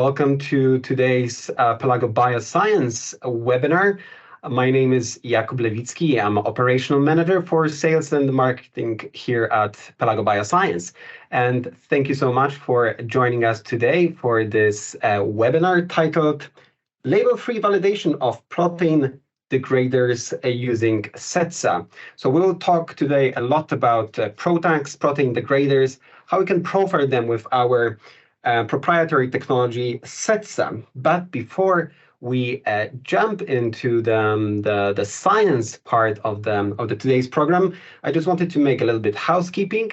welcome to today's Pelago Bioscience webinar. My name is Jakub Lewicki. I'm Operational Manager for Sales and Marketing here at Pelago Bioscience. And thank you so much for joining us today for this webinar titled Label-Free Validation of Protein Degraders using SETSA. So we'll talk today a lot about PROTACs, protein degraders, how we can profile them with our proprietary technology SETSA. But before we jump into the science part of the today's program, I just wanted to make a little bit housekeeping.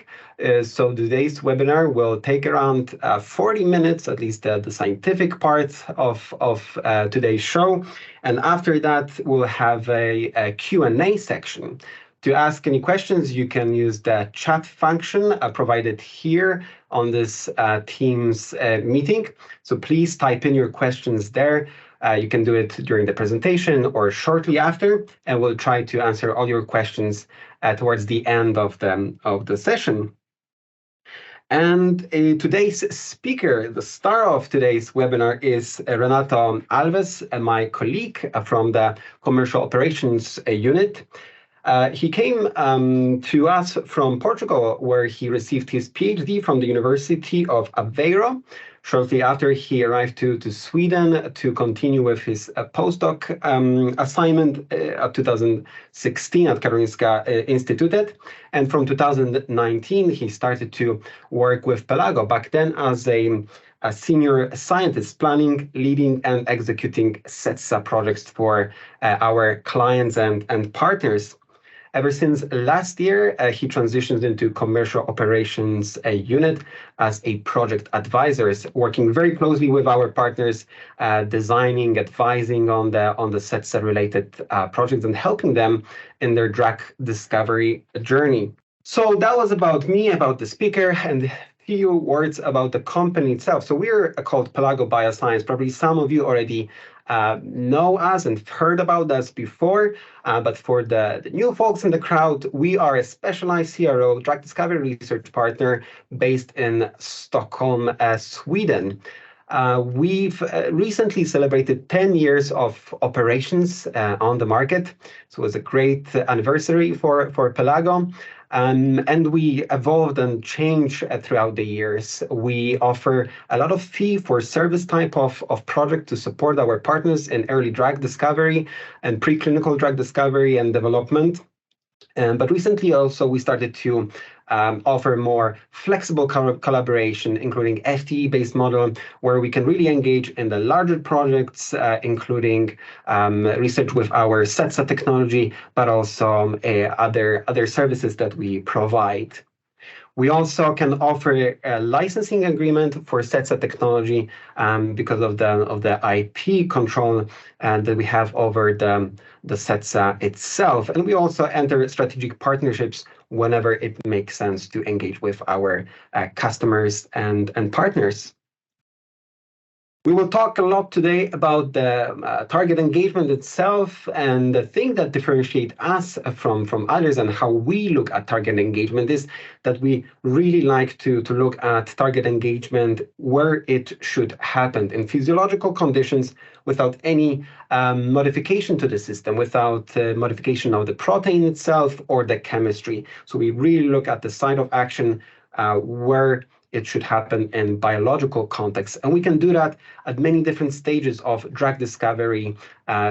So today's webinar will take around 40 minutes, at least the scientific part of today's show. And after that, we'll have a Q&A section. To ask any questions, you can use the chat function provided here on this Teams meeting. So please type in your questions there. You can do it during the presentation or shortly after, and we'll try to answer all your questions towards the end of the session. And today's speaker, the star of today's webinar, is Renato Alves, my colleague from the Commercial Operations Unit. He came to us from Portugal, where he received his PhD from the University of Aveiro. Shortly after, he arrived to Sweden to continue with his postdoc assignment at 2016 at Karolinska Institutet. And from 2019, he started to work with Pelago, back then as a senior scientist, planning, leading, and executing SETSA projects for our clients and partners. Ever since last year, he transitioned into Commercial Operations Unit as a project advisor, working very closely with our partners, designing, advising on the SETSA-related projects and helping them in their drug discovery journey. So that was about me, about the speaker, and a few words about the company itself. So we're called Pelago Bioscience. Probably some of you already know us and heard about us before, but for the new folks in the crowd, we are a specialized CRO, drug discovery research partner based in Stockholm, Sweden. We've recently celebrated 10 years of operations on the market, so it was a great anniversary for Pelago. And we evolved and changed throughout the years. We offer a lot of fee-for-service type of project to support our partners in early drug discovery and preclinical drug discovery and development. But recently also we started to offer more flexible collaboration, including FTE-based model, where we can really engage in the larger projects, including research with our SETSA technology, but also other services that we provide. We also can offer a licensing agreement for SETSA technology because of the IP control that we have over the SETSA itself. And we also enter strategic partnerships whenever it makes sense to engage with our customers and partners. We will talk a lot today about the target engagement itself, and the thing that differentiates us from others and how we look at target engagement is that we really like to look at target engagement where it should happen, in physiological conditions, without any modification to the system, without modification of the protein itself or the chemistry. So we really look at the site of action where it should happen in biological context. And we can do that at many different stages of drug discovery,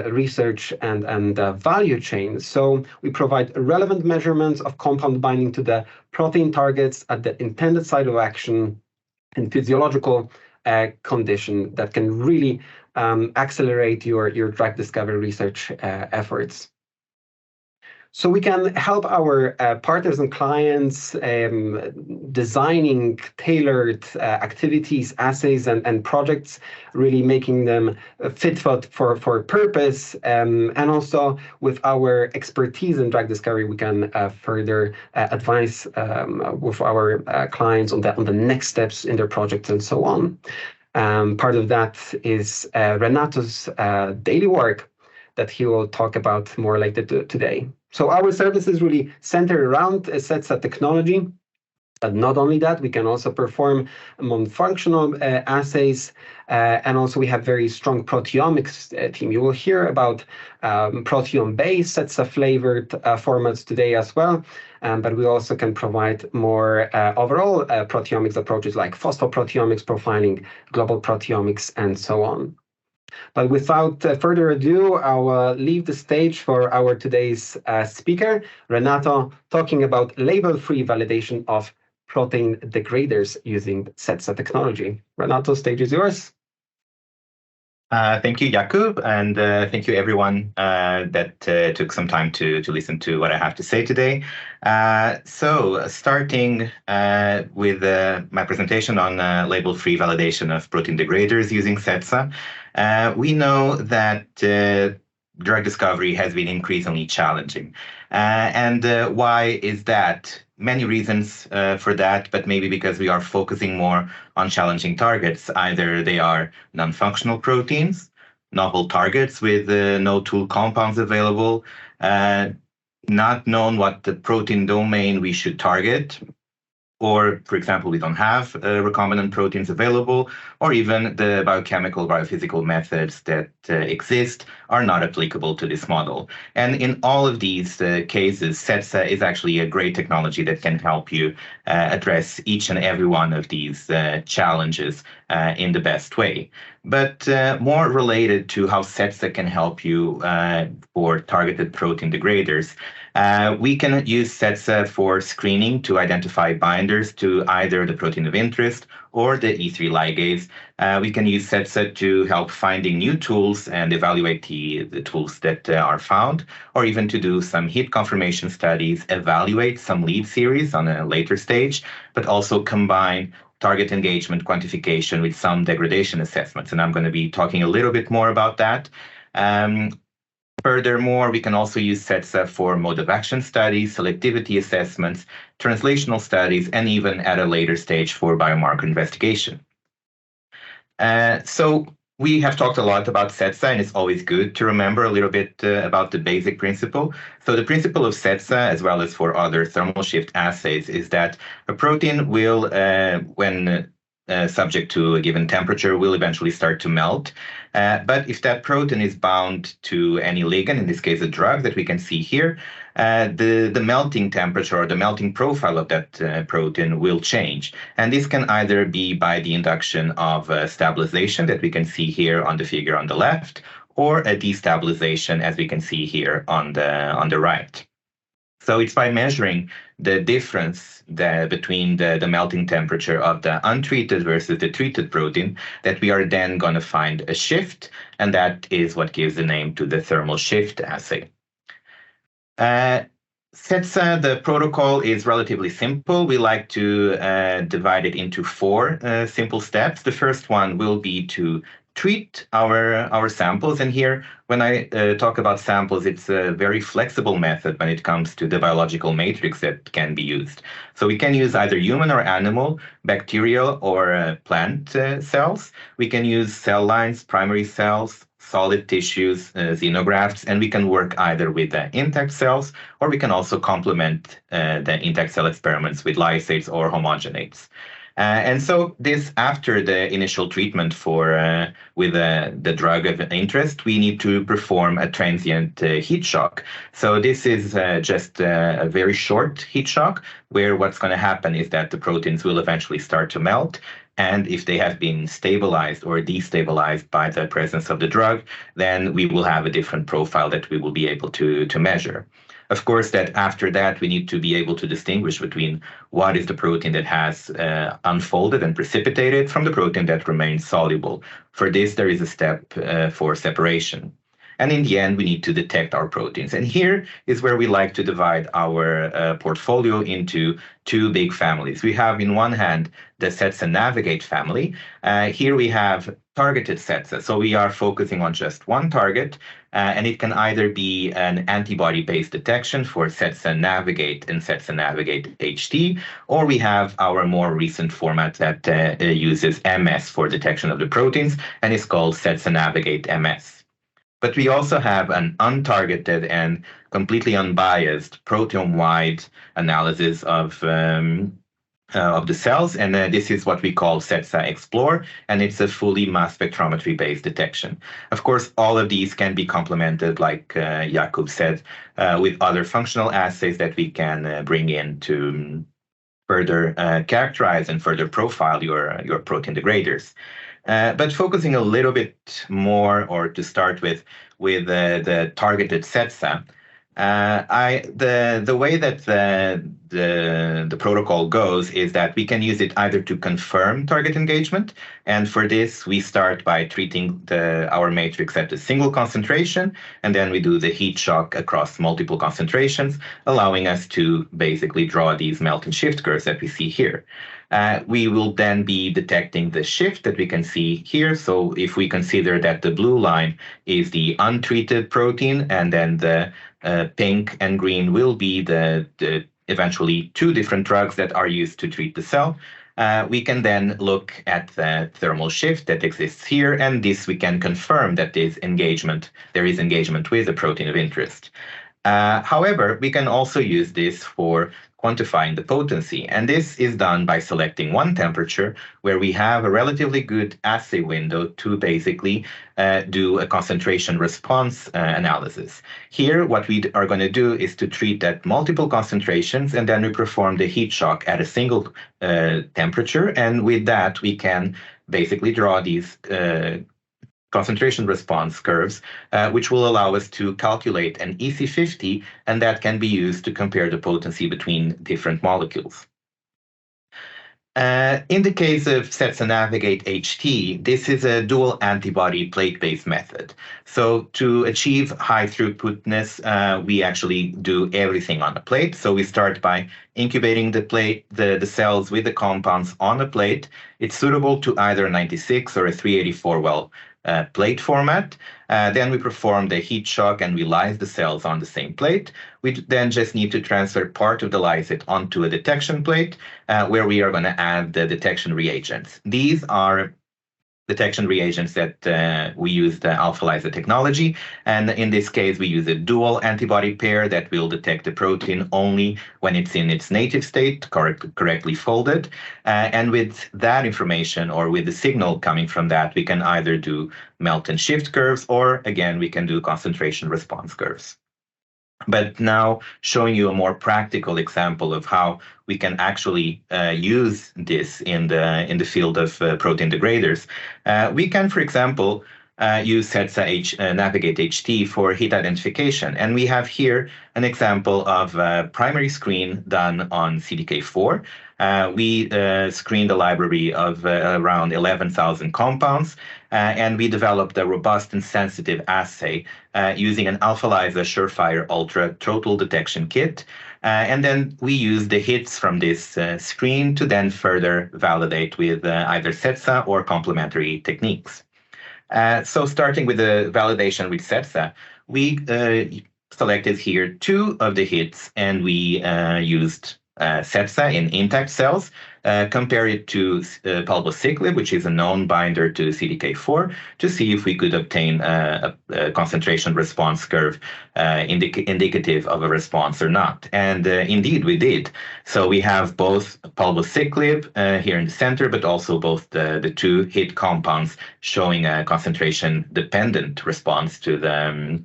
research, and value chain. So we provide relevant measurements of compound binding to the protein targets at the intended site of action in physiological condition that can really accelerate your drug discovery research efforts. So we can help our partners and clients designing tailored activities, assays, and projects, really making them fit for purpose. And also with our expertise in drug discovery, we can further advise with our clients on the next steps in their projects and so on. Part of that is Renato's daily work that he will talk about more later today. So our services really center around SETSA technology. But not only that, we can also perform functional assays, and also we have very strong proteomics team. You will hear about proteome-based SETSA flavored formats today as well, but we also can provide more overall proteomics approaches like phosphoproteomics profiling, global proteomics, and so on. But without further ado, I'll leave the stage for our today's speaker, Renato, talking about label-free validation of protein degraders using SETSA technology. Renato, stage is yours. Thank you, Jakub, and thank you everyone that took some time to listen to what I have to say today. So starting with my presentation on label-free validation of protein degraders using SETSA, we know that drug discovery has been increasingly challenging. And why is that? Many reasons for that, but maybe because we are focusing more on challenging targets. Either they are non-functional proteins, novel targets with no tool compounds available, not known what the protein domain we should target, or, for example, we don't have recombinant proteins available, or even the biochemical, biophysical methods that exist are not applicable to this model. And in all of these cases, SETSA is actually a great technology that can help you address each and every one of these challenges in the best way. But more related to how SETSA can help you for targeted protein degraders, we can use SETSA for screening to identify binders to either the protein of interest or the E3 ligase. We can use SETSA to help finding new tools and evaluate the tools that are found, or even to do some hit confirmation studies, evaluate some lead series on a later stage, but also combine target engagement quantification with some degradation assessments. And I'm going to be talking a little bit more about that. Furthermore, we can also use SETSA for mode of action studies, selectivity assessments, translational studies, and even at a later stage for biomarker investigation. So we have talked a lot about SETSA, and it's always good to remember a little bit about the basic principle. So the principle of SETSA, as well as for other thermal shift assays, is that a protein will, when subject to a given temperature, will eventually start to melt. But if that protein is bound to any ligand, in this case a drug that we can see here, the melting temperature or the melting profile of that protein will change. And this can either be by the induction of stabilization that we can see here on the figure on the left, or a destabilization as we can see here on the right. So it's by measuring the difference between the melting temperature of the untreated versus the treated protein that we are then going to find a shift, and that is what gives the name to the thermal shift assay. SETSA, the protocol is relatively simple. We like to divide it into four simple steps. The first one will be to treat our samples. And here, when I talk about samples, it's a very flexible method when it comes to the biological matrix that can be used. So we can use either human or animal, bacterial or plant cells. We can use cell lines, primary cells, solid tissues, xenografts, and we can work either with intact cells, or we can also complement the intact cell experiments with lysates or homogenates. And so this, after the initial treatment with the drug of interest, we need to perform a transient heat shock. So this is just a very short heat shock, where what's going to happen is that the proteins will eventually start to melt. And if they have been stabilized or destabilized by the presence of the drug, then we will have a different profile that we will be able to measure. Of course, that after that, we need to be able to distinguish between what is the protein that has unfolded and precipitated from the protein that remains soluble. For this, there is a step for separation. And in the end, we need to detect our proteins. And here is where we like to divide our portfolio into two big families. We have, in one hand, the CETSA Navigate family. Here we have targeted SETSA. So we are focusing on just one target, and it can either be an antibody-based detection for CETSA Navigate and CETSA Navigate HT, or we have our more recent format that uses MS for detection of the proteins, and is called CETSA Navigate MS. But we also have an untargeted and completely unbiased proteome-wide analysis of of the cells, and this is what we call CETSA Explore, and it's a fully mass spectrometry-based detection. Of course, all of these can be complemented, like Jakub said, with other functional assays that we can bring in to further characterize and further profile your protein degraders. But focusing a little bit more, or to start with the targeted CETSA, the way that the protocol goes is that we can use it either to confirm target engagement, and for this we start by treating our matrix at a single concentration, and then we do the heat shock across multiple concentrations, allowing us to basically draw these melt and shift curves that we see here. We will then be detecting the shift that we can see here. So if we consider that the blue line is the untreated protein, and then the pink and green will be the eventually two different drugs that are used to treat the cell, we can then look at the thermal shift that exists here, and this we can confirm that there is engagement with the protein of interest. However, we can also use this for quantifying the potency, and this is done by selecting one temperature where we have a relatively good assay window to basically do a concentration response analysis. Here, what we are going to do is to treat at multiple concentrations, and then we perform the heat shock at a single temperature, and with that we can basically draw these concentration response curves, which will allow us to calculate an EC50, and that can be used to compare the potency between different molecules. In the case of SETSA Navigate HT, this is a dual antibody plate-based method. So to achieve high throughputness, we actually do everything on a plate. So we start by incubating the cells with the compounds on a plate. It's suitable to either a 96 or a 384 well plate format. Then we perform the heat shock and we lyse the cells on the same plate. We then just need to transfer part of the lysate onto a detection plate where we are going to add the detection reagents. These are detection reagents that we use the AlphaLISA technology, and in this case we use a dual antibody pair that will detect the protein only when it's in its native state, correctly folded, and with that information, or with the signal coming from that, we can either do melt and shift curves, or again we can do concentration response curves. But now showing you a more practical example of how we can actually use this in the field of protein degraders. We can, for example, use CETSA Navigate HT for hit identification. And we have here an example of a primary screen done on CDK4. We screened a library of around 11,000 compounds, and we developed a robust and sensitive assay using an AlphaLISA Surefire Ultra total detection kit. And then we use the hits from this screen to then further validate with either CETSA or complementary techniques. So starting with the validation with CETSA, we selected here two of the hits, and we used CETSA in intact cells, compare it to palbociclib, which is a known binder to CDK4, to see if we could obtain a concentration response curve indicative of a response or not. And indeed, we did. So we have both palbociclib here in the center, but also both the two hit compounds showing a concentration-dependent response to the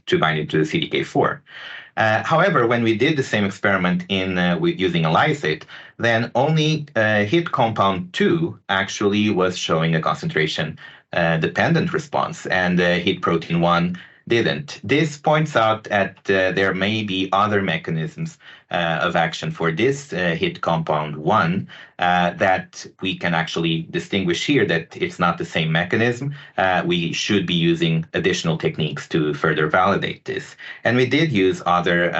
to binding to the CDK4. However, when we did the same experiment using a lysate, then only hit compound 2 actually was showing a concentration dependent response, and hit protein 1 didn't. This points out that there may be other mechanisms of action for this hit compound 1 that we can actually distinguish here, that it's not the same mechanism. We should be using additional techniques to further validate this. And we did use other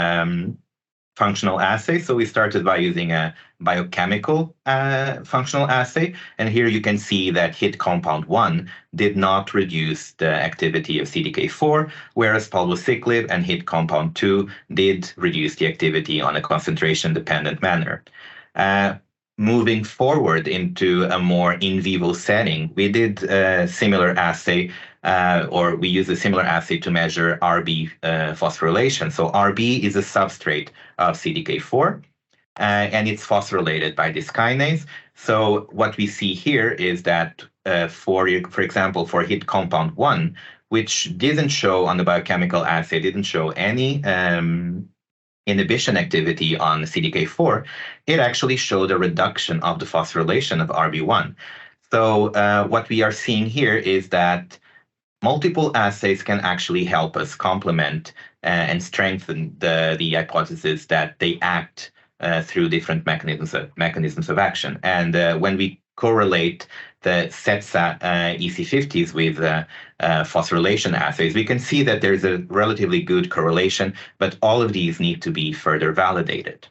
functional assay. So we started by using a biochemical functional assay. And here you can see that hit compound 1 did not reduce the activity of CDK4, whereas palbociclib and hit compound 2 did reduce the activity on a concentration-dependent manner. Moving forward into a more in vivo setting, we did a similar assay, or we used a similar assay to measure RB phosphorylation. So RB is a substrate of CDK4. and it's phosphorylated by this kinase. So what we see here is that for example, for hit compound 1, which didn't show on the biochemical assay, didn't show any inhibition activity on CDK4, it actually showed a reduction of the phosphorylation of RB1. So what we are seeing here is that multiple assays can actually help us complement and strengthen the hypothesis that they act through different mechanisms of action. And when we correlate the SETSA EC50s with phosphorylation assays, we can see that there's a relatively good correlation, but all of these need to be further validated.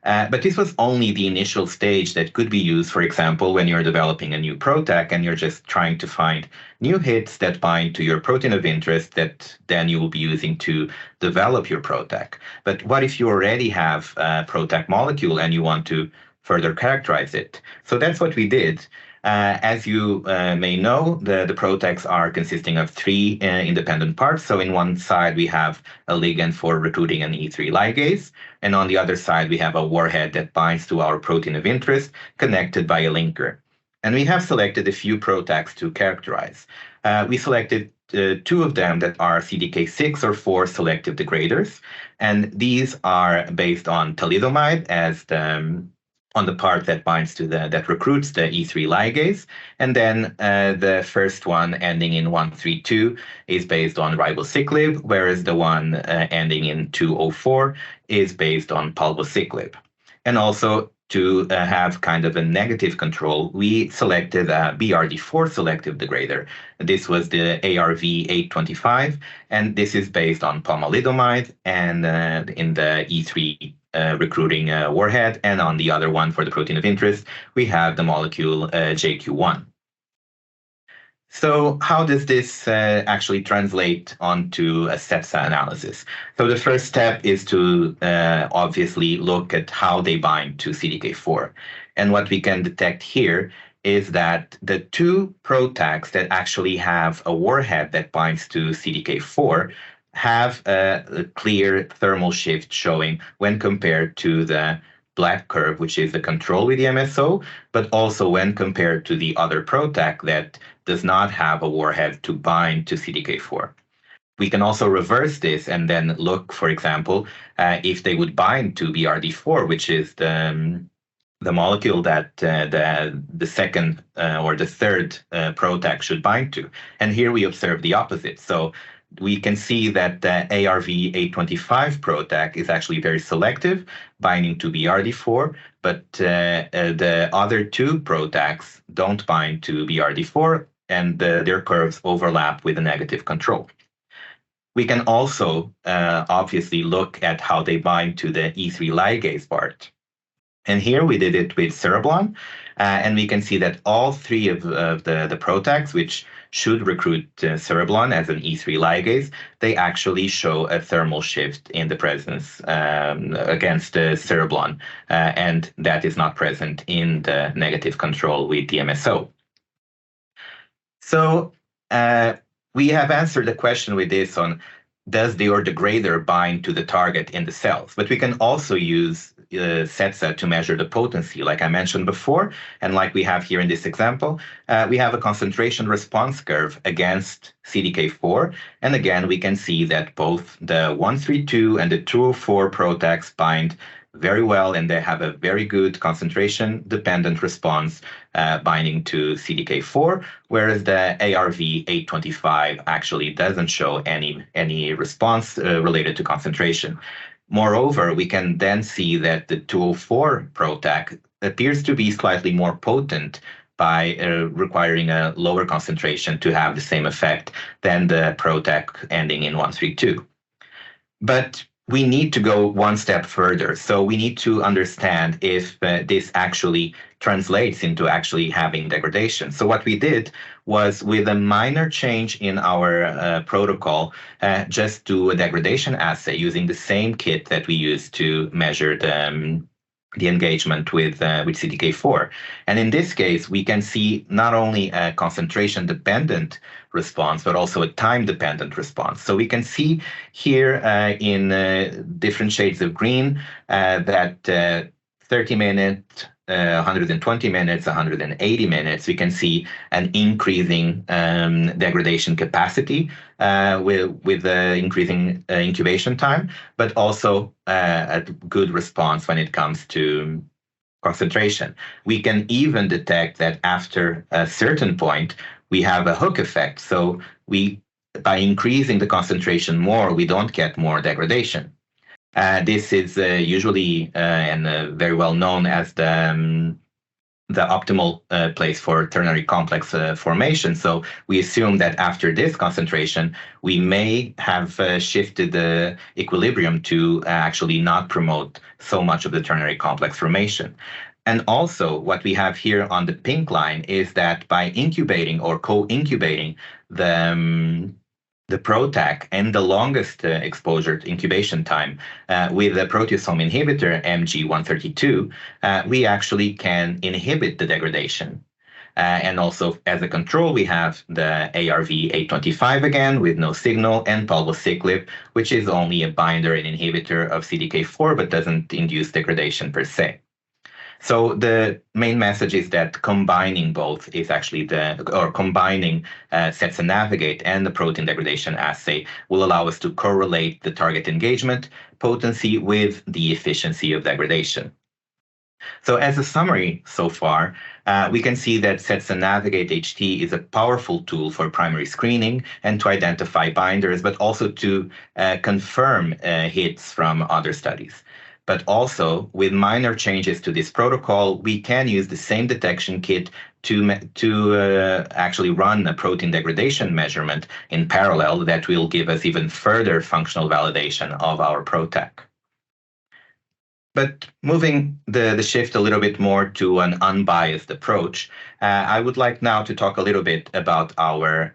But this was only the initial stage that could be used, for example, when you're developing a new PROTAC and you're just trying to find new hits that bind to your protein of interest that then you will be using to develop your PROTAC. But what if you already have a PROTAC molecule and you want to further characterize it? So that's what we did. As you may know, the PROTACs are consisting of 3 independent parts. So in one side, we have a ligand for recruiting an E3 ligase. And on the other side, we have a warhead that binds to our protein of interest connected by a linker. And we have selected a few PROTACs to characterize. We selected 2 of them that are CDK6 or 4 selective degraders. And these are based on thalidomide as on the part that binds to that recruits the E3 ligase. And then the first one ending in 132 is based on ribociclib, whereas the one ending in 204 is based on palbociclib. And also to have kind of a negative control, we selected a BRD4 selective degrader. This was the ARV825, and this is based on pomalidomide and in the E3 recruiting warhead, and on the other one for the protein of interest, we have the molecule JQ1. So how does this actually translate onto a SETSA analysis? So the first step is to obviously look at how they bind to CDK4. And what we can detect here is that the 2 PROTACs that actually have a warhead that binds to CDK4 have a clear thermal shift showing when compared to the black curve, which is the control with the MSO, but also when compared to the other PROTAC that does not have a warhead to bind to CDK4. We can also reverse this and then look, for example, if they would bind to BRD4, which is the molecule that the second or the third PROTAC should bind to. And here we observe the opposite. So we can see that the ARV825 PROTAC is actually very selective, binding to BRD4, but the other 2 PROTACs don't bind to BRD4, and their curves overlap with a negative control. We can also obviously look at how they bind to the E3 ligase part. And here we did it with cereblon, and we can see that all 3 of the PROTACs, which should recruit cereblon as an E3 ligase, they actually show a thermal shift in the presence against cereblon, and that is not present in the negative control with the MSO. So we have answered the question with this on does the degrader bind to the target in the cells? But we can also use SETSA to measure the potency, like I mentioned before, and like we have here in this example, we have a concentration response curve against CDK4, and again we can see that both the 132 and the 204 PROTACs bind very well, and they have a very good concentration-dependent response binding to CDK4, whereas the ARV825 actually doesn't show any response related to concentration. Moreover, we can then see that the 204 PROTAC appears to be slightly more potent by requiring a lower concentration to have the same effect than the PROTAC ending in 132. But we need to go one step further. So we need to understand if this actually translates into actually having degradation. So what we did was, with a minor change in our protocol, just do a degradation assay using the same kit that we used to measure the engagement with CDK4. And in this case, we can see not only a concentration-dependent response, but also a time-dependent response. So we can see here in different shades of green that 30 minutes, 120 minutes, 180 minutes, we can see an increasing degradation capacity with increasing incubation time, but also a good response when it comes to concentration. We can even detect that after a certain point, we have a hook effect. So by increasing the concentration more, we don't get more degradation. This is usually and very well known as the optimal place for ternary complex formation. So we assume that after this concentration, we may have shifted the equilibrium to actually not promote so much of the ternary complex formation. And also what we have here on the pink line is that by incubating or co-incubating the PROTAC and the longest exposure to incubation time with the proteasome inhibitor MG132, we actually can inhibit the degradation. And also as a control, we have the ARV-825 again with no signal, and palbociclib, which is only a binder and inhibitor of CDK4 but doesn't induce degradation per se. So the main message is that combining both is actually combining CETSA Navigate and the protein degradation assay will allow us to correlate the target engagement potency with the efficiency of degradation. So as a summary so far, we can see that CETSA Navigate HT is a powerful tool for primary screening and to identify binders, but also to confirm hits from other studies. But also, with minor changes to this protocol, we can use the same detection kit to actually run a protein degradation measurement in parallel that will give us even further functional validation of our PROTAC. But moving the shift a little bit more to an unbiased approach, I would like now to talk a little bit about our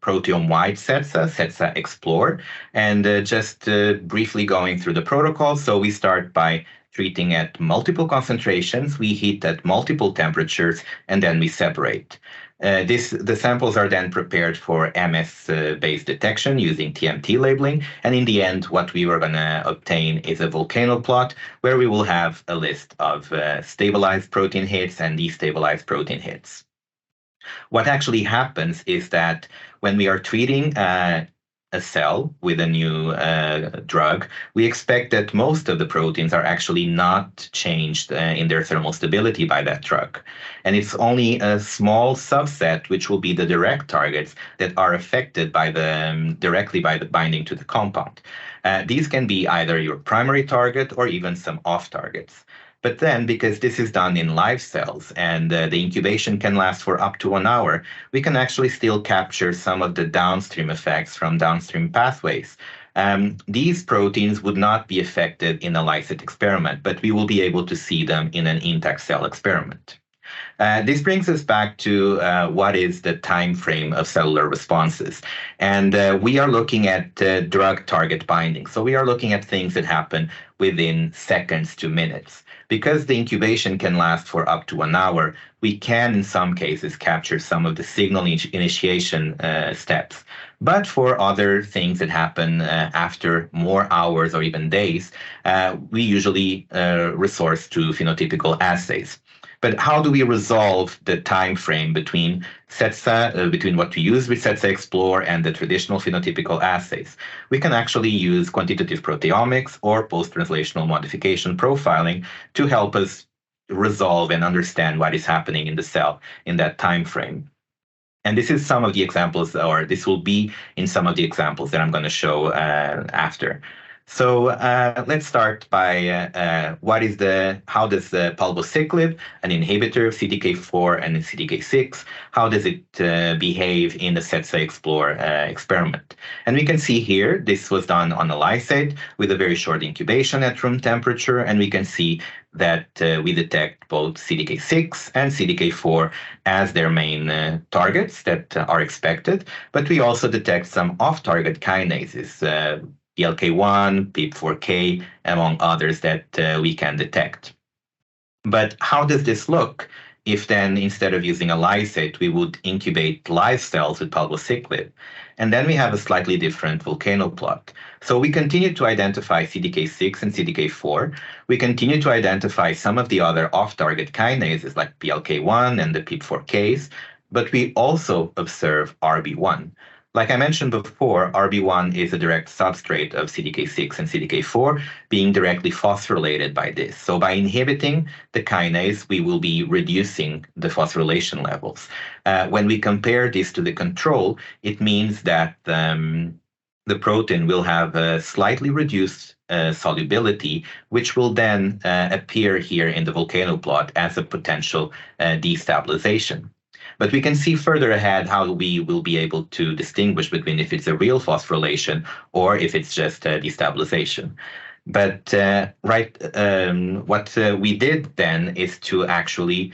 proteome-wide CETSA Explore, and just briefly going through the protocol. So we start by treating at multiple concentrations, we heat at multiple temperatures, and then we separate. The samples are then prepared for MS-based detection using TMT labeling, and in the end, what we were going to obtain is a volcano plot where we will have a list of stabilized protein hits and destabilized protein hits. What actually happens is that when we are treating a cell with a new drug, we expect that most of the proteins are actually not changed in their thermal stability by that drug. And it's only a small subset, which will be the direct targets, that are affected by directly by the binding to the compound. These can be either your primary target or even some off targets. But then, because this is done in live cells and the incubation can last for up to 1 hour, we can actually still capture some of the downstream effects from downstream pathways. These proteins would not be affected in a lysate experiment, but we will be able to see them in an intact cell experiment. This brings us back to what is the time frame of cellular responses. And we are looking at drug target binding. So we are looking at things that happen within seconds to minutes. Because the incubation can last for up to 1 hour, we can, in some cases, capture some of the signal initiation steps. But for other things that happen after more hours or even days, we usually resource to phenotypical assays. But how do we resolve the time frame between CETSA, between what we use with CETSA Explore and the traditional phenotypical assays? We can actually use quantitative proteomics or post-translational modification profiling to help us resolve and understand what is happening in the cell in that time frame. And this is some of the examples, or this will be in some of the examples that I'm going to show after. So let's start by how does the palbociclib, an inhibitor of CDK4 and CDK6, how does it behave in the CETSA Explore experiment? And we can see here, this was done on a lysate with a very short incubation at room temperature, and we can see that we detect both CDK6 and CDK4 as their main targets that are expected, but we also detect some off-target kinases, PLK1, PIP4K, among others that we can detect. But how does this look if then instead of using a lysate, we would incubate live cells with palbociclib. And then we have a slightly different volcano plot. So we continue to identify CDK6 and CDK4. We continue to identify some of the other off-target kinases like PLK1 and the PIP4Ks, but we also observe RB1. Like I mentioned before, RB1 is a direct substrate of CDK6 and CDK4, being directly phosphorylated by this. So by inhibiting the kinase, we will be reducing the phosphorylation levels. When we compare this to the control, it means that the protein will have a slightly reduced solubility, which will then appear here in the volcano plot as a potential destabilization. But we can see further ahead how we will be able to distinguish between if it's a real phosphorylation or if it's just a destabilization. But what we did then is to actually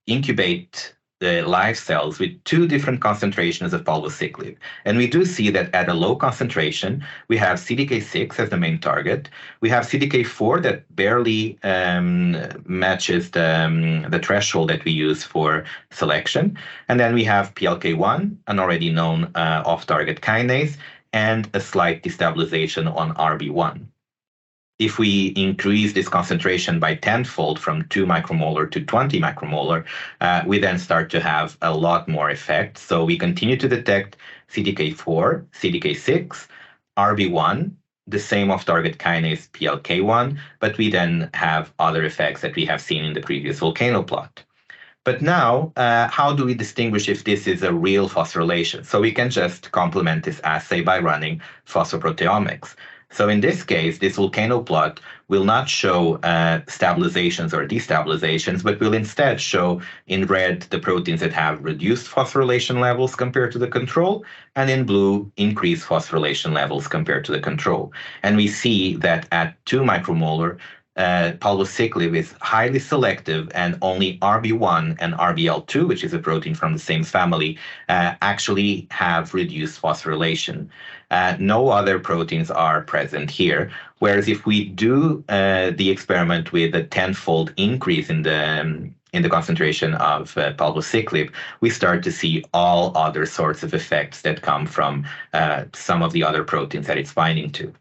incubate the live cells with two different concentrations of palbociclib. And we do see that at a low concentration, we have CDK6 as the main target. We have CDK4 that barely matches the threshold that we use for selection. And then we have PLK1, an already known off-target kinase, and a slight destabilization on RB1. If we increase this concentration by tenfold from 2 micromolar to 20 micromolar, we then start to have a lot more effect. So we continue to detect CDK4, CDK6, RB1, the same off-target kinase PLK1, but we then have other effects that we have seen in the previous volcano plot. But now, how do we distinguish if this is a real phosphorylation? So we can just complement this assay by running phosphoproteomics. So in this case, this volcano plot will not show stabilizations or destabilizations, but will instead show in red the proteins that have reduced phosphorylation levels compared to the control, and in blue, increased phosphorylation levels compared to the control. And we see that at 2 micromolar, palbociclib is highly selective, and only RB1 and RBL2, which is a protein from the same family, actually have reduced phosphorylation. No other proteins are present here. Whereas if we do the experiment with a tenfold increase in the concentration of palbociclib, we start to see all other sorts of effects that come from some of the other proteins that it's binding to.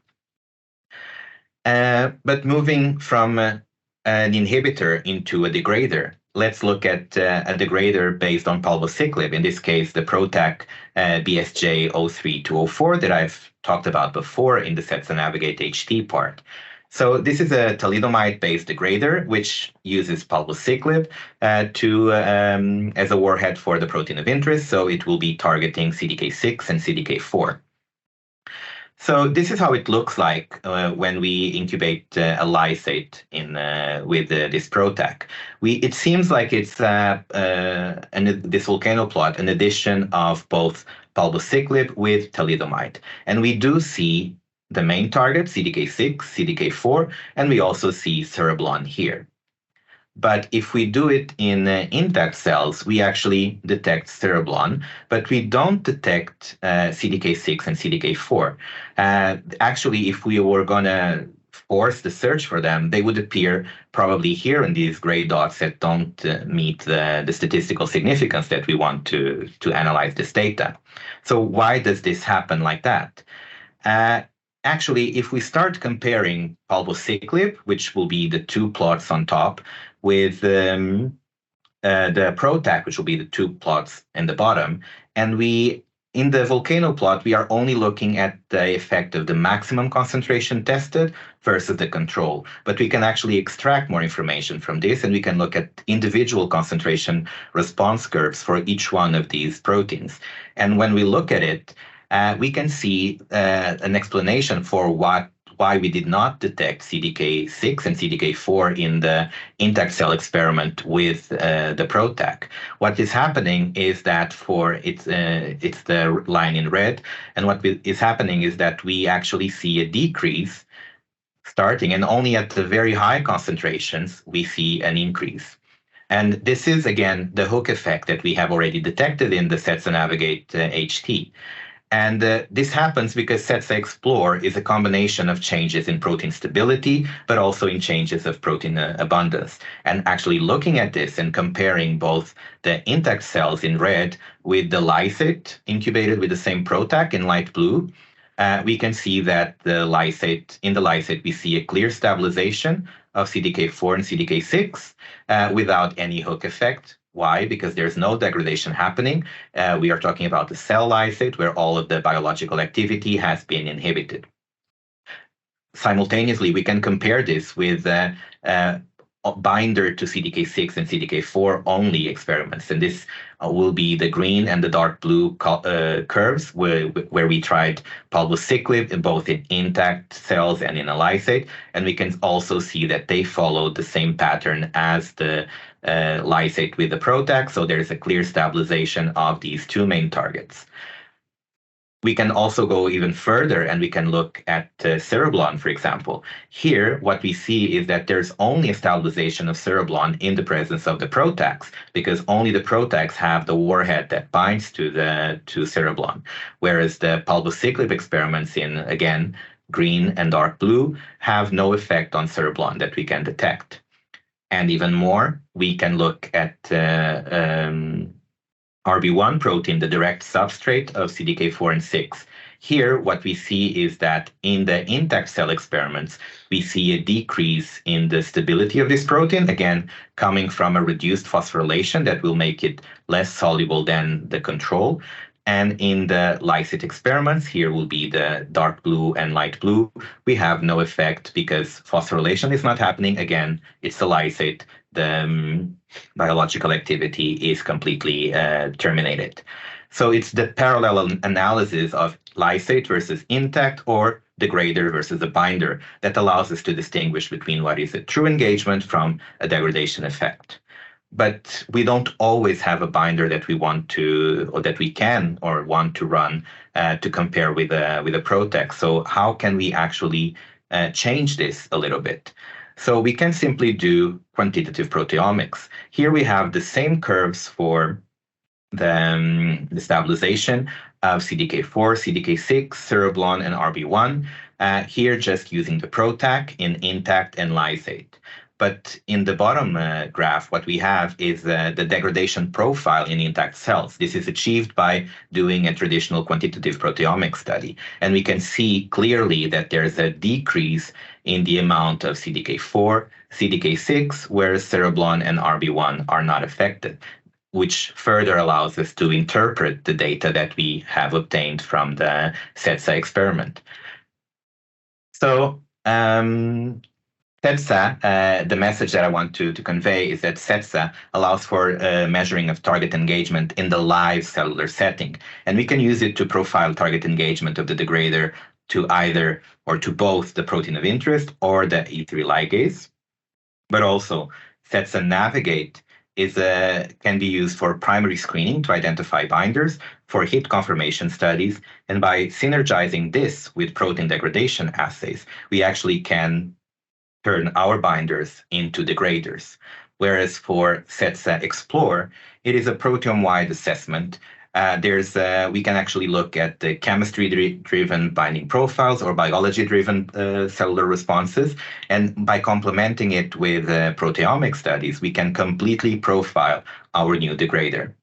But moving from an inhibitor into a degrader, let's look at a degrader based on palbociclib, in this case, the PROTAC BSJ 03204 that I've talked about before in the CETSA Navigate HT part. So this is a thalidomide-based degrader, which uses palbociclib as a warhead for the protein of interest, so it will be targeting CDK6 and CDK4. So this is how it looks like when we incubate a lysate with this PROTAC. It seems like it's this volcano plot, an addition of both palbociclib with thalidomide. And we do see the main target, CDK6, CDK4, and we also see cereblon here. But if we do it in intact cells, we actually detect cereblon, but we don't detect CDK6 and CDK4. Actually, if we were going to force the search for them, they would appear probably here in these gray dots that don't meet the statistical significance that we want to analyze this data. So why does this happen like that? Actually, if we start comparing palbociclib, which will be the two plots on top, with the PROTAC, which will be the two plots in the bottom, and in the volcano plot, we are only looking at the effect of the maximum concentration tested versus the control. But we can actually extract more information from this, and we can look at individual concentration response curves for each one of these proteins. And when we look at it, we can see an explanation for why we did not detect CDK6 and CDK4 in the intact cell experiment with the PROTAC. What is happening is that it's the line in red, and what is happening is that we actually see a decrease starting, and only at the very high concentrations we see an increase. And this is, again, the hook effect that we have already detected in the CETSA Navigate HT. And this happens because CETSA Explore is a combination of changes in protein stability, but also in changes of protein abundance. And actually looking at this and comparing both the intact cells in red with the lysate incubated with the same PROTAC in light blue, we can see that in the lysate, we see a clear stabilization of CDK4 and CDK6 without any hook effect. Why? Because there's no degradation happening. We are talking about the cell lysate where all of the biological activity has been inhibited. Simultaneously, we can compare this with binder to CDK6 and CDK4 only experiments. And this will be the green and the dark blue curves where we tried palbociclib both in intact cells and in a lysate. And we can also see that they follow the same pattern as the lysate with the PROTAC. So there's a clear stabilization of these two main targets. We can also go even further and we can look at cereblon, for example. Here, what we see is that there's only a stabilization of cereblon in the presence of the PROTACs, because only the PROTACs have the warhead that binds to cereblon, whereas the palbociclib experiments in, again, green and dark blue have no effect on cereblon that we can detect. And even more, we can look at RB1 protein, the direct substrate of CDK4 and 6. Here, what we see is that in the intact cell experiments, we see a decrease in the stability of this protein, again, coming from a reduced phosphorylation that will make it less soluble than the control. And in the lysate experiments, here will be the dark blue and light blue, we have no effect because phosphorylation is not happening. Again, it's the lysate. The biological activity is completely terminated. So it's the parallel analysis of lysate versus intact or degrader versus a binder that allows us to distinguish between what is a true engagement from a degradation effect. But we don't always have a binder that we want to, or that we can or want to run to compare with a PROTAC. So how can we actually change this a little bit? So we can simply do quantitative proteomics. Here we have the same curves for the stabilization of CDK4, CDK6, cereblon, and RB1. Here just using the PROTAC in intact and lysate. But in the bottom graph, what we have is the degradation profile in intact cells. This is achieved by doing a traditional quantitative proteomics study. And we can see clearly that there's a decrease in the amount of CDK4, CDK6, whereas cereblon and RB1 are not affected, which further allows us to interpret the data that we have obtained from the SETSA experiment. So, SETSA, the message that I want to convey is that SETSA allows for measuring of target engagement in the live cellular setting. And we can use it to profile target engagement of the degrader to either or to both the protein of interest or the E3 ligase. But also, SETSA Navigate can be used for primary screening to identify binders, for hit confirmation studies, and by synergizing this with protein degradation assays, we actually can turn our binders into degraders. Whereas for SETSA Explore, it is a proteome-wide assessment. We can actually look at the chemistry-driven binding profiles or biology-driven cellular responses. And by complementing it with proteomic studies, we can completely profile our new degrader.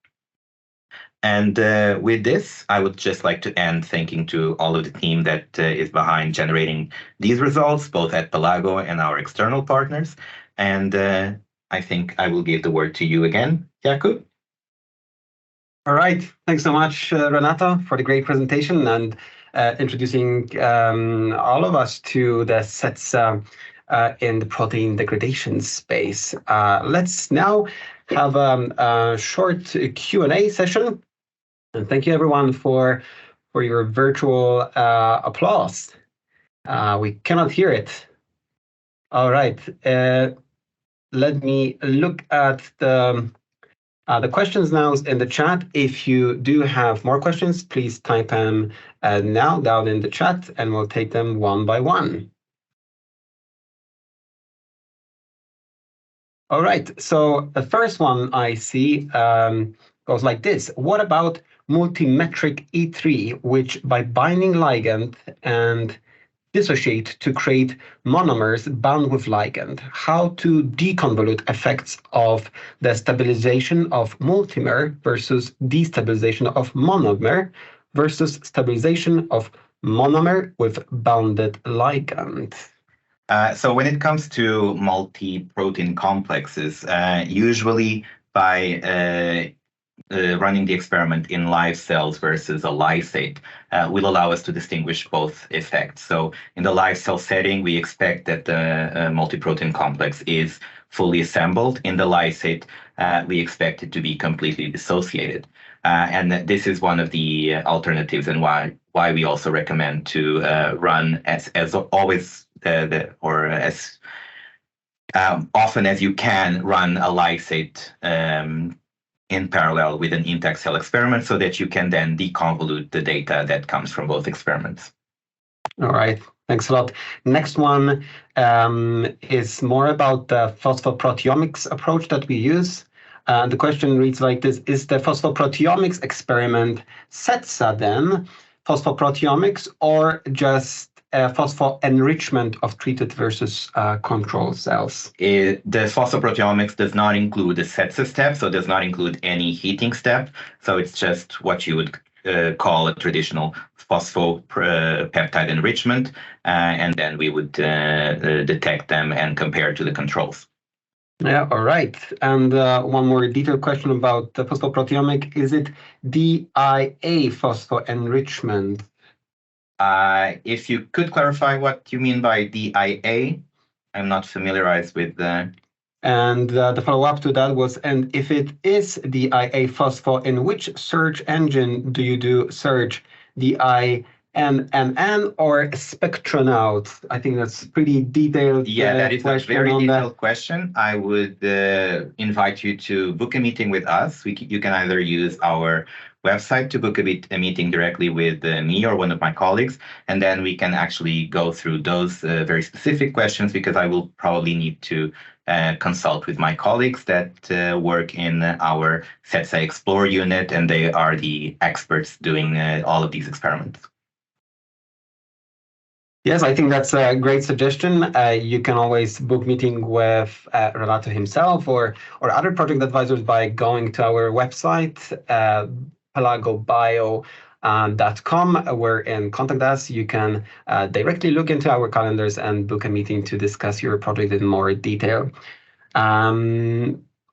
And with this, I would just like to end thanking to all of the team that is behind generating these results, both at Pelago and our external partners. And I think I will give the word to you again, Jakub. All right. Thanks so much, Renata, for the great presentation and introducing all of us to the SETSA in the protein degradation space. Let's now have a short Q&A session. And thank you, everyone, for your virtual applause. We cannot hear it. All right. Let me look at the questions now in the chat. If you do have more questions, please type them now down in the chat, and we'll take them one by one. All right. So the first one I see goes like this. What about multimetric E3, which by binding ligand and dissociate to create monomers bound with ligand? How to deconvolute effects of the stabilization of multimer versus destabilization of monomer versus stabilization of monomer with bounded ligand? So when it comes to multi-protein complexes, usually by running the experiment in live cells versus a lysate will allow us to distinguish both effects. So in the live cell setting, we expect that the multi-protein complex is fully assembled. In the lysate, we expect it to be completely dissociated. And this is one of the alternatives, and why we also recommend to run as always or as often as you can run a lysate in parallel with an intact cell experiment, so that you can then deconvolute the data that comes from both experiments. All right, thanks a lot. Next one is more about the phosphoproteomics approach that we use. The question reads like this: is the phosphoproteomics experiment SETSA then phosphoproteomics, or just phospho-enrichment of treated versus control cells? The phosphoproteomics does not include the SETSA step, so does not include any heating step. So it's just what you would call a traditional phosphopeptide enrichment, and then we would detect them and compare to the controls. Yeah, all right. And one more detailed question about the phosphoproteomic. Is it DIA phospho-enrichment? If you could clarify what you mean by DIA, I'm not familiarized with the... And the follow-up to that was, and if it is DIA phospho, in which search engine do you do search? DINNN or Spectronaut? I think that's pretty detailed. Yeah, that is a very detailed question. I would invite you to book a meeting with us. You can either use our website to book a meeting directly with me or one of my colleagues, and then we can actually go through those very specific questions, because I will probably need to consult with my colleagues that work in our CETSA Explore unit, and they are the experts doing all of these experiments. Yes, I think that's a great suggestion. You can always book meeting with Renato himself or other project advisors by going to our website, pelagobio.com, where in Contact Us, you can directly look into our calendars and book a meeting to discuss your project in more detail.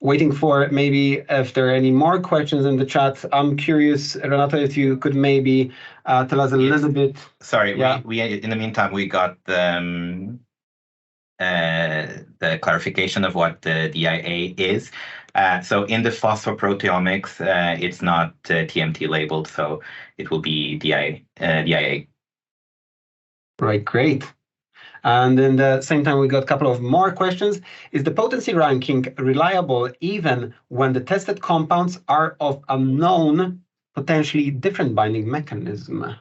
Waiting for maybe if there are any more questions in the chat. I'm curious, Renato, if you could maybe tell us a little bit. Sorry, yeah. we in the meantime, we got the clarification of what the DIA is. So in the phosphoproteomics, it's not TMT labeled, so it will be DIA. Right, great. And in the same time, we got a couple of more questions. Is the potency ranking reliable even when the tested compounds are of unknown, potentially different binding mechanism?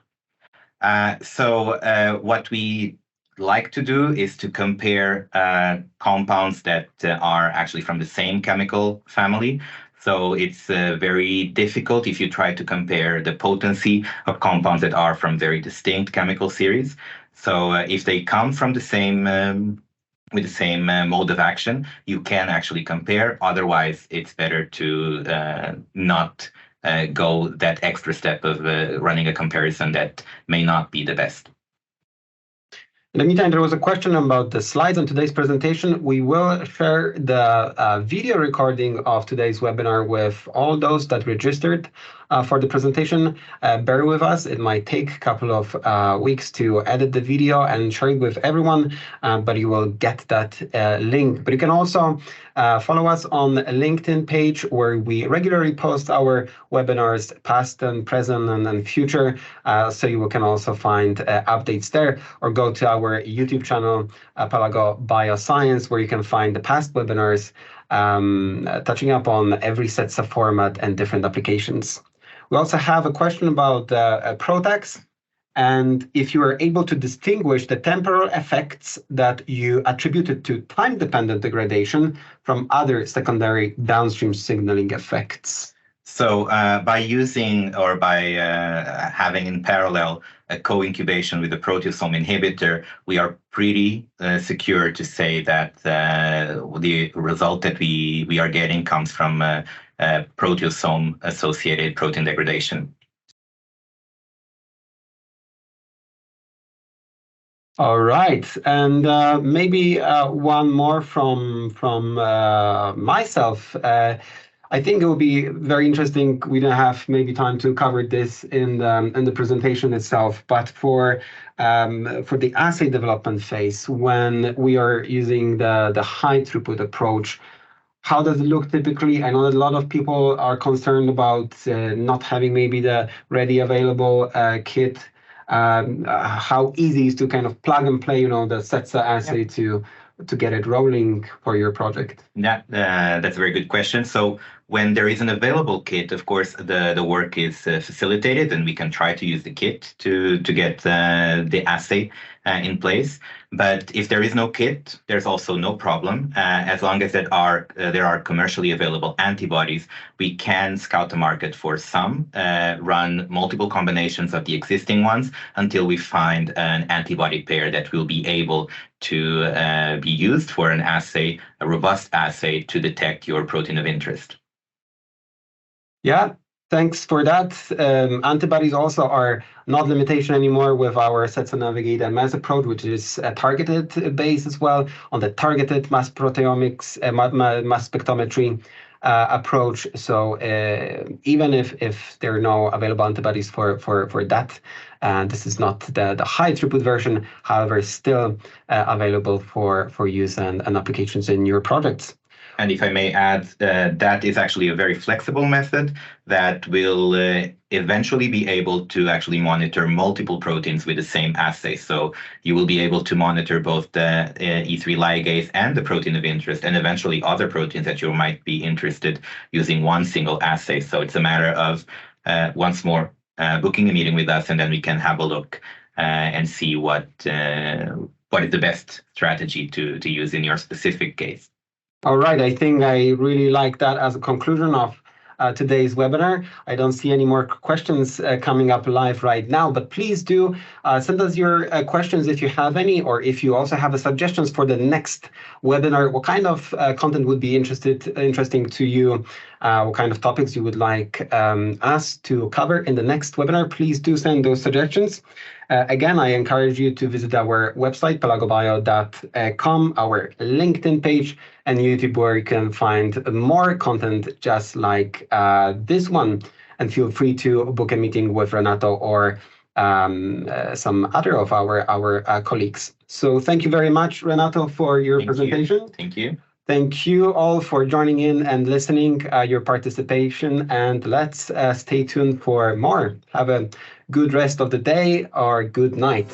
So what we like to do is to compare compounds that are actually from the same chemical family. So it's very difficult if you try to compare the potency of compounds that are from very distinct chemical series. So if they come from the same with the same mode of action, you can actually compare. Otherwise, it's better to not go that extra step of running a comparison that may not be the best. In the meantime, there was a question about the slides on today's presentation. We will share the video recording of today's webinar with all those that registered for the presentation. Bear with us. It might take a couple of weeks to edit the video and share it with everyone, but you will get that link. But you can also follow us on a LinkedIn page where we regularly post our webinars, past and present and future. So you can also find updates there, or go to our YouTube channel, Pelago Bioscience, where you can find the past webinars touching up on every CETSA format and different applications. We also have a question about PROTACs, and if you are able to distinguish the temporal effects that you attributed to time-dependent degradation from other secondary downstream signaling effects. So by using or by having in parallel a co-incubation with a proteasome inhibitor, we are pretty secure to say that the result that we are getting comes from proteasome-associated protein degradation. All right, and maybe one more from myself. I think it will be very interesting. We don't have maybe time to cover this in the presentation itself, but for the assay development phase, when we are using the high throughput approach, how does it look typically? I know that a lot of people are concerned about not having maybe the ready available kit. How easy is to kind of plug and play, the SETSA assay to get it rolling for your project? Yeah, that's a very good question. So when there is an available kit, of course, the work is facilitated, and we can try to use the kit to get the assay in place. But if there is no kit, there's also no problem. As long as there are commercially available antibodies, we can scout the market for some, run multiple combinations of the existing ones until we find an antibody pair that will be able to be used for an assay, a robust assay to detect your protein of interest. Yeah, thanks for that. Antibodies also are not limitation anymore with our SETSA Navigate MS approach, which is a targeted base as well on the targeted mass proteomics, mass spectrometry approach. So even if there are no available antibodies for that, this is not the high throughput version, however, still available for use and applications in your projects. And if I may add, that is actually a very flexible method that will eventually be able to actually monitor multiple proteins with the same assay. So you will be able to monitor both the E3 ligase and the protein of interest, and eventually other proteins that you might be interested using one single assay. So it's a matter of once more booking a meeting with us, and then we can have a look and see what is the best strategy to use in your specific case. All right, I think I really like that as a conclusion of today's webinar. I don't see any more questions coming up live right now, but please do send us your questions if you have any, or if you also have suggestions for the next webinar. What kind of content would be interesting to you? What kind of topics you would like us to cover in the next webinar? Please do send those suggestions. Again, I encourage you to visit our website, pelagobio.com, our LinkedIn page, and YouTube, where you can find more content just like this one. And feel free to book a meeting with Renato or some other of our colleagues. So thank you very much, Renato, for your presentation. Thank you. Thank you all for joining in and listening, your participation, and let's stay tuned for more. Have a good rest of the day or good night.